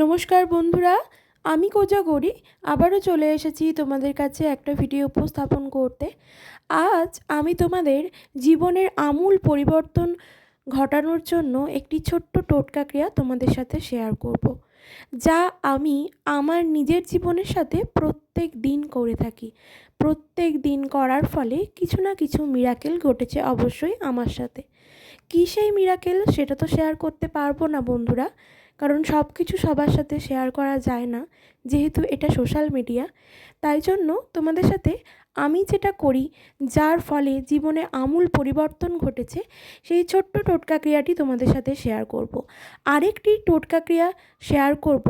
নমস্কার বন্ধুরা, আমি কোজাগরি আবারও চলে এসেছি তোমাদের কাছে একটা ভিডিও উপস্থাপন করতে। আজ আমি তোমাদের জীবনের আমূল পরিবর্তন ঘটানোর জন্য একটি ছোট্ট টোটকা ক্রিয়া তোমাদের সাথে শেয়ার করব, যা আমি আমার নিজের জীবনের সাথে প্রত্যেক দিন করে থাকি। প্রত্যেক দিন করার ফলে কিছু না কিছু মিরাকেল ঘটেছে অবশ্যই আমার সাথে। কী সেই মিরাকেল সেটা তো শেয়ার করতে পারবো না বন্ধুরা, কারণ সব কিছু সবার সাথে শেয়ার করা যায় না, যেহেতু এটা সোশ্যাল মিডিয়া। তাই জন্য তোমাদের সাথে আমি যেটা করি, যার ফলে জীবনে আমূল পরিবর্তন ঘটেছে, সেই ছোট্ট টোটকা ক্রিয়াটি তোমাদের সাথে শেয়ার করব। আরেকটি টোটকা ক্রিয়া শেয়ার করব,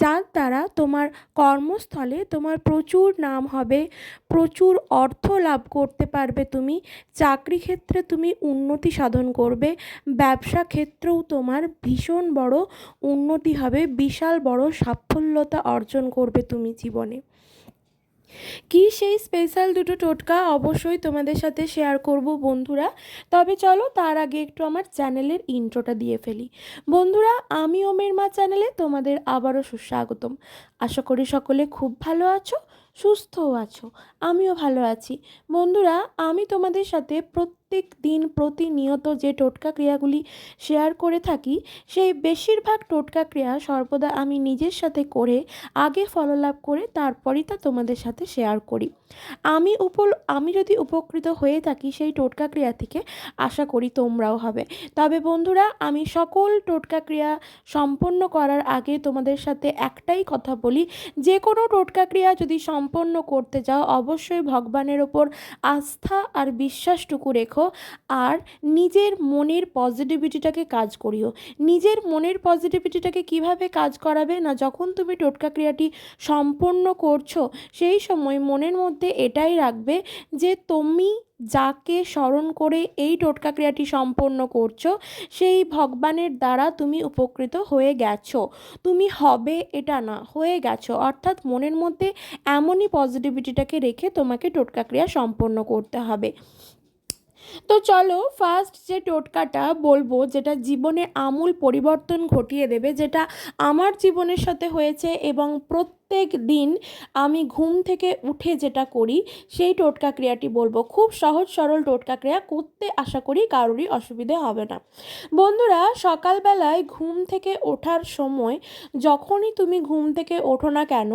যার দ্বারা তোমার কর্মস্থলে তোমার প্রচুর নাম হবে, প্রচুর অর্থ লাভ করতে পারবে তুমি, চাকরি ক্ষেত্রে তুমি উন্নতি সাধন করবে, ব্যবসা ক্ষেত্রেও তোমার ভীষণ বড় উন্নতি হবে, বিশাল বড় সাফল্যতা অর্জন করবে তুমি জীবনে। কি সেই স্পেশাল দুটো টোটকা অবশ্যই তোমাদের সাথে শেয়ার করব বন্ধুরা। তবে চলো তার আগে একটু আমার চ্যানেলের ইন্ট্রোটা দিয়ে ফেলি। বন্ধুরা, আমি ওমের মা চ্যানেলে তোমাদের আবারও সুস্বাগতম। আশা করি সকলে খুব ভালো আছো, সুস্থও আছো। আমিও ভালো আছি। বন্ধুরা, আমি তোমাদের সাথে প্রত্যেক দিন প্রতিনিয়ত যে টোটকা ক্রিয়াগুলি শেয়ার করে থাকি, সেই বেশিরভাগ টোটকা ক্রিয়া সর্বদা আমি নিজের সাথে করে আগে ফলোলাভ করে তারপরই তা তোমাদের সাথে শেয়ার করি। আমি যদি উপকৃত হয়ে থাকি সেই টোটকা ক্রিয়া থেকে, আশা করি তোমরাও হবে। তবে বন্ধুরা, আমি সকল টোটকা ক্রিয়া সম্পন্ন করার আগে তোমাদের সাথে একটাই কথা বলি, যে কোনো টোটকা ক্রিয়া যদি সম্পন্ন করতে যাও, অবশ্যই ভগবানের ওপর আস্থা আর বিশ্বাসটুকু রেখো, আর নিজের মনের পজিটিভিটিটাকে কাজ করিও। নিজের মনের পজিটিভিটিটাকে কিভাবে কাজ করাবে না, যখন তুমি টোটকা ক্রিয়াটি সম্পন্ন করছো, সেই সময় মনের মধ্যে এটাই রাখবে যে তুমি যাকে স্মরণ করে এই টোটকা ক্রিয়াটি সম্পন্ন করছো, সেই ভগবানের দ্বারা তুমি উপকৃত হয়ে গেছো। তুমি হবে এটা না, হয়ে গেছো। অর্থাৎ মনের মধ্যে এমনই পজিটিভিটিটাকে রেখে তোমাকে টোটকা ক্রিয়া সম্পন্ন করতে হবে। তো চলো ফার্স্ট যে টোটকাটা বলবো, যেটা জীবনে আমূল পরিবর্তন ঘটিয়ে দেবে, যেটা আমার জীবনের সাথে হয়েছে এবং প্রত্যেক দিন আমি ঘুম থেকে উঠে যেটা করি, সেই টোটকা ক্রিয়াটি বলবো। খুব সহজ সরল টোটকা ক্রিয়া, করতে আশা করি কারোরই অসুবিধে হবে না। বন্ধুরা, সকালবেলায় ঘুম থেকে ওঠার সময়, যখনই তুমি ঘুম থেকে ওঠো না কেন,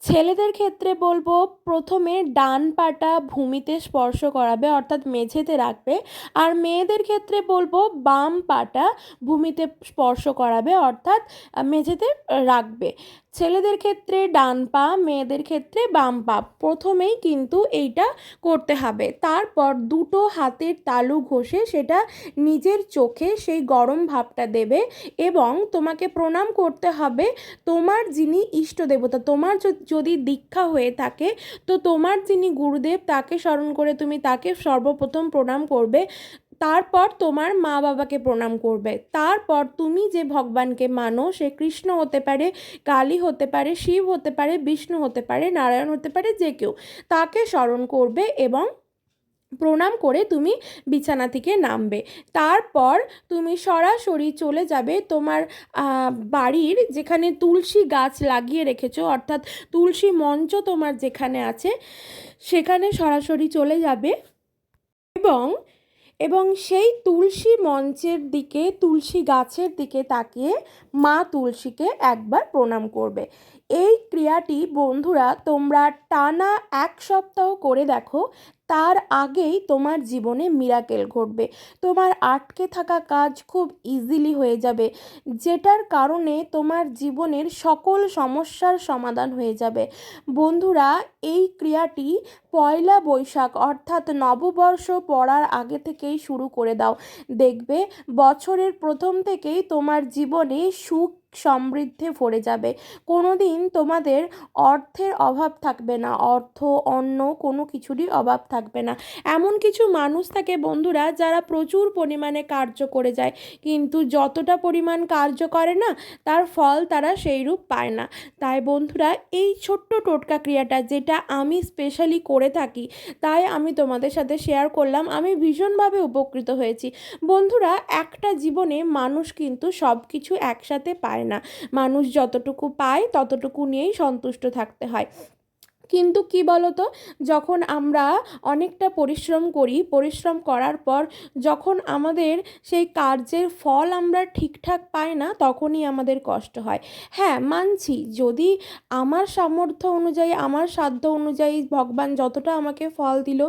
ছেলেদের ক্ষেত্রে বলবো প্রথমে ডান পাটা ভূমিতে স্পর্শ করাবে, অর্থাৎ মেঝেতে রাখবে। আর মেয়েদের ক্ষেত্রে বলবো বাম পাটা ভূমিতে স্পর্শ করাবে, অর্থাৎ মেঝেতে রাখবে। ছেলেদের ক্ষেত্রে ডান পা, মেয়েদের ক্ষেত্রে বাম পা। প্রথমেই কিন্তু এইটা করতে হবে। তারপর দুটো হাতের তালু ঘষে সেটা নিজের চোখে সেই গরম ভাবটা দেবে, এবং তোমাকে প্রণাম করতে হবে তোমার যিনি ইষ্ট দেবতা, তোমার যদি দীক্ষা হয়ে থাকে, তো তোমার যিনি গুরুদেব তাকে স্মরণ করে তুমি তাকে সর্বপ্রথম প্রণাম করবে। তারপর তোমার মা বাবাকে প্রণাম করবে। তারপর তুমি যে ভগবানকে মানো, সে কৃষ্ণ হতে পারে, কালী হতে পারে, শিব হতে পারে, বিষ্ণু হতে পারে, নারায়ণ হতে পারে, যে কেউ, তাকে স্মরণ করবে এবং প্রণাম করে তুমি বিছানা থেকে নামবে। তারপর তুমি সরাসরি চলে যাবে তোমার বাড়ির যেখানে তুলসী গাছ লাগিয়ে রেখেছো, অর্থাৎ তুলসী মঞ্চ তোমার যেখানে আছে, সেখানে সরাসরি চলে যাবে এবং এবং সেই তুলসী মঞ্চের দিকে, তুলসী গাছের দিকে তাকিয়ে মা তুলসীকে একবার প্রণাম করবে। এই ক্রিয়াটি বন্ধুরা তোমরা টানা 1 সপ্তাহ করে দেখো, তার আগেই তোমার জীবনে মিরাকেল ঘটবে। তোমার আটকে থাকা কাজ খুব ইজিলি হয়ে যাবে, যেটার কারণে তোমার জীবনের সকল সমস্যার সমাধান হয়ে যাবে। বন্ধুরা, এই ক্রিয়াটি পয়লা বৈশাখ অর্থাৎ নববর্ষ পড়ার আগে থেকেই শুরু করে দাও। দেখবে বছরের প্রথম থেকেই তোমার জীবনে সুখ সমৃদ্ধি ভরে যাবে। কোনো দিন তোমাদের অর্থের অভাব থাকবে না, অর্থ অন্ন কোনো কিছুরই অভাব থাকবে না। এমন কিছু মানুষ থাকে বন্ধুরা, যারা প্রচুর পরিমাণে কার্য করে যায়, কিন্তু যতটা পরিমাণ কার্য করে না, তার ফল তারা সেইরূপ পায় না। তাই বন্ধুরা, এই ছোট্ট টোটকা ক্রিয়াটা যেটা আমি স্পেশালি করে থাকি, তাই আমি তোমাদের সাথে শেয়ার করলাম। আমি ভীষণভাবে উপকৃত হয়েছি। বন্ধুরা, একটা জীবনে মানুষ কিন্তু সব কিছু একসাথে পায় হয় না। মানুষ যতটুকু পায় ততটুকু নিয়েই সন্তুষ্ট থাকতে হয়। কিন্তু কি বলতো, যখন আমরা অনেকটা পরিশ্রম করি, পরিশ্রম করার পর যখন আমাদের সেই কার্যের ফল আমরা ঠিকঠাক পাই না, তখনই আমাদের কষ্ট হয়। হ্যাঁ, মানছি, যদি আমার সামর্থ্য অনুযায়ী, আমার সাধ্য অনুযায়ী ভগবান যতটা আমাকে ফল দিল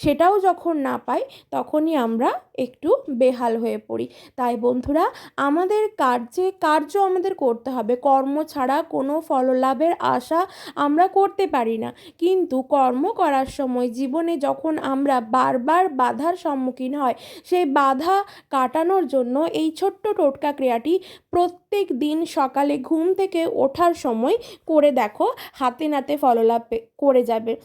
সেটাও যখন না পাই, তখনই আমরা একটু বেহাল হয়ে পড়ি। তাই বন্ধুরা, আমাদের কার্য আমাদের করতে হবে। কর্ম ছাড়া কোনো ফললাভের আশা আমরা করতে পারি না। কিন্তু কর্ম করার সময় জীবনে যখন আমরা বারবার বাধার সম্মুখীন হয়, সেই বাধা কাটানোর জন্য এই ছোট্ট টোটকা ক্রিয়াটি প্রত্যেক দিন সকালে ঘুম থেকে ওঠার সময় করে দেখো, হাতে নাতে ফললাভ করে যাবে।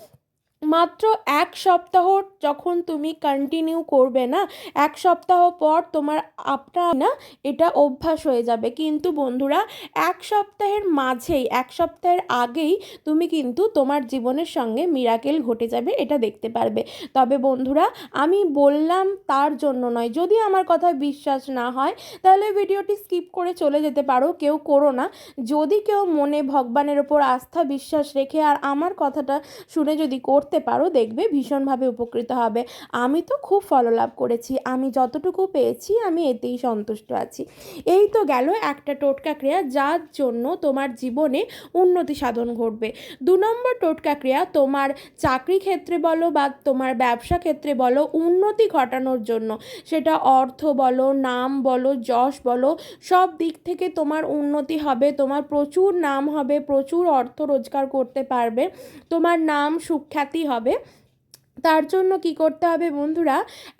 মাত্র 1 সপ্তাহ যখন তুমি কন্টিনিউ করবে না, 1 সপ্তাহ পর তোমার আপনার না এটা অভ্যাস হয়ে যাবে। কিন্তু বন্ধুরা, 1 সপ্তাহের মাঝেই, 1 সপ্তাহের আগেই তুমি কিন্তু তোমার জীবনের সঙ্গে মিরাকেল ঘটে যাবে, এটা দেখতে পারবে। তবে বন্ধুরা, আমি বললাম তার জন্য নয়, যদি আমার কথায় বিশ্বাস না হয় তাহলে ভিডিওটি স্কিপ করে চলে যেতে পারো, কেউ করো না। যদি কেউ মনে ভগবানের ওপর আস্থা বিশ্বাস রেখে আর আমার কথাটা শুনে যদি করতে পারো, দেখবে ভীষণভাবে উপকৃত হবে। আমি তো খুব ফললাভ করেছি, আমি যতটুকু পেয়েছি আমি এতেই সন্তুষ্ট আছি। এই তো গেল একটা টোটকা ক্রিয়া যার জন্য তোমার জীবনে উন্নতি সাধন ঘটবে। 2 নম্বর টোটকা ক্রিয়া, তোমার চাকরি ক্ষেত্রে বলো বা তোমার ব্যবসা ক্ষেত্রে বলো, উন্নতি ঘটানোর জন্য, সেটা অর্থ বলো, নাম বলো, যশ বলো, সব দিক থেকে তোমার উন্নতি হবে। তোমার প্রচুর নাম হবে, প্রচুর অর্থ রোজগার করতে পারবে, তোমার নাম সুখ্যাতি হবে। তার জন্য কি করতে হবে বন্ধুরা,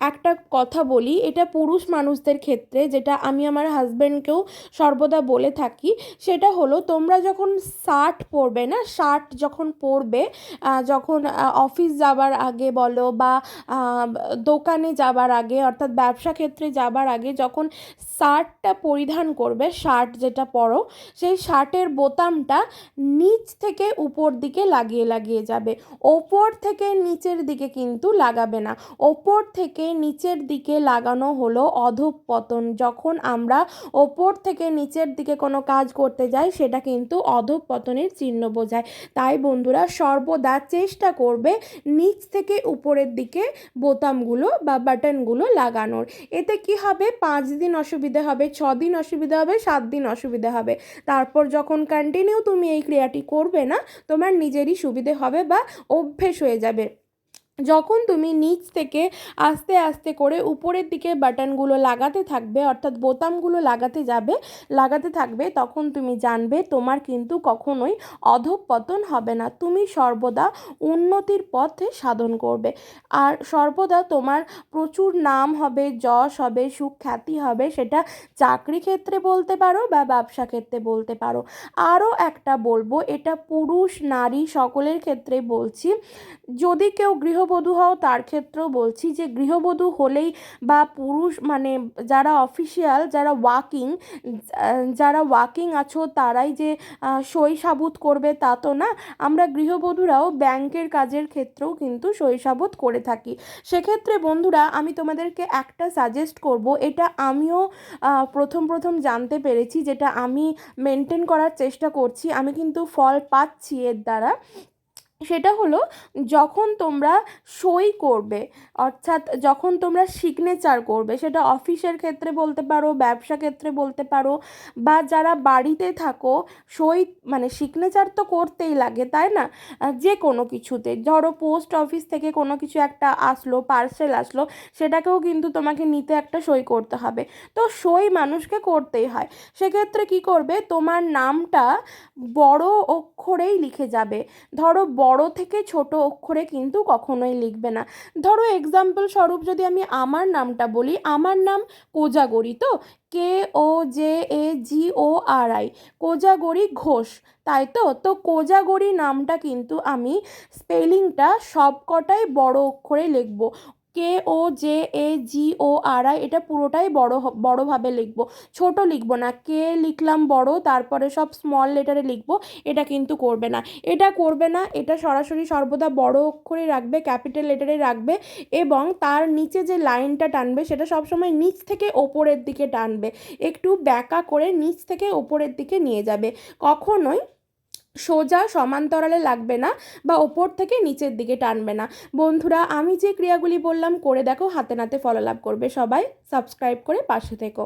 একটা কথা বলি, এটা পুরুষ মানুষদের ক্ষেত্রে, যেটা আমি আমার হাজব্যান্ডকেও সর্বদা বলে থাকি, সেটা হলো, তোমরা যখন শার্ট পরবে না, শার্ট যখন পরবে, যখন অফিস যাবার আগে বলো বা দোকানে যাবার আগে, অর্থাৎ ব্যবসা ক্ষেত্রে যাবার আগে যখন শার্টটা পরিধান করবে, শার্ট যেটা পরো, সেই শার্টের বোতামটা নিচ থেকে উপর দিকে লাগিয়ে লাগিয়ে যাবে, ওপর থেকে নিচের দিকে কিন্তু লাগাবে না। ওপর থেকে নিচের দিকে লাগানো হলো অধঃপতন। যখন আমরা ওপর থেকে নিচের দিকে কোনো কাজ করতে যাই, সেটা কিন্তু অধঃপতনের চিহ্ন বোঝায়। তাই বন্ধুরা, সর্বদা চেষ্টা করবে নিচ থেকে উপরের দিকে বোতামগুলো বা বাটনগুলো লাগানোর। এতে কি হবে, 5 দিন অসুবিধা হবে, 6 দিন অসুবিধা হবে, 7 দিন অসুবিধা হবে। তারপর যখন কন্টিনিউ তুমি এই ক্রিয়াটি করবে না, তোমার নিজেরই সুবিধে হবে বা অভ্যেস হয়ে যাবে। যখন তুমি নিচ থেকে আস্তে আস্তে করে উপরের দিকে বাটনগুলো লাগাতে থাকবে, অর্থাৎ বোতামগুলো লাগাতে থাকবে, তখন তুমি জানবে তোমার কিন্তু কখনোই অধঃপতন হবে না। তুমি সর্বদা উন্নতির পথে সাধন করবে, আর সর্বদা তোমার প্রচুর নাম হবে, যশ হবে, সুখ্যাতি হবে। সেটা চাকরি ক্ষেত্রে বলতে পারো বা ব্যবসা ক্ষেত্রে বলতে পারো। আরও একটা বলবো, এটা পুরুষ নারী সকলের ক্ষেত্রে বলছি, যদি কেউ গৃহবধূ হও তার ক্ষেত্রেও বলছি, যে গৃহবধূ হলেই বা পুরুষ মানে যারা অফিসিয়াল, যারা ওয়াকিং আছো তারাই যে সই সাবুত করবে তা তো না। আমরা গৃহবধূরাও ব্যাংকের কাজের ক্ষেত্রেও কিন্তু সই সাবুত করে থাকি। সেক্ষেত্রে বন্ধুরা, আমি তোমাদেরকে একটা সাজেস্ট করব, এটা আমিও প্রথম জানতে পেরেছি, যেটা আমি মেনটেন করার চেষ্টা করছি, আমি কিন্তু ফল পাচ্ছি এর দ্বারা। সেটা হলো, যখন তোমরা সই করবে, অর্থাৎ যখন তোমরা সিগনেচার করবে, সেটা অফিসের ক্ষেত্রে বলতে পারো, ব্যবসা ক্ষেত্রে বলতে পারো, বা যারা বাড়িতে থাকো, সই মানে সিগনেচার তো করতেই লাগে, তাই না? যে কোনো কিছুতে, ধরো পোস্ট অফিস থেকে কোনো কিছু একটা আসলো, পার্সেল আসলো, সেটাকেও কিন্তু তোমাকে নিতে একটা সই করতে হবে। তো সই মানুষকে করতেই হয়। সেক্ষেত্রে কি করবে, তোমার নামটা বড় অক্ষরেই লিখে যাবে। ধরো বড় থেকে ছোট অক্ষরে কিন্তু কখনোই লিখবে না। ধরো এক্সাম্পল স্বরূপ যদি আমি আমার নামটা বলি, আমার নাম কোজাগরী, তো KOJAGORI, কোজাগরী ঘোষ, তাই তো কোজাগরী নামটা কিন্তু আমি স্পেলিংটা সব কটাই বড় অক্ষরে লিখবো। KOJAGORI, এটা পুরোটাই বড়োভাবে লিখবো, ছোট লিখবো না। কে লিখলাম বড়, তারপরে সব স্মল লেটারে লিখবো, এটা কিন্তু করবে না। এটা সরাসরি সর্বদা বড় অক্ষরে রাখবে, ক্যাপিটাল লেটারে রাখবে, এবং তার নিচে যে লাইনটা টানবে সেটা সবসময় নিচ থেকে ওপরের দিকে টানবে, একটু ব্যাকা করে নিচ থেকে ওপরের দিকে নিয়ে যাবে, কখনোই সোজা সমান্তরালে লাগবে না বা ওপর থেকে নিচের দিকে টানবে না। বন্ধুরা, আমি যে ক্রিয়াগুলি বললাম করে দেখো, হাতে নাতে ফলালাভ করবে। সবাই সাবস্ক্রাইব করে পাশে থেকো।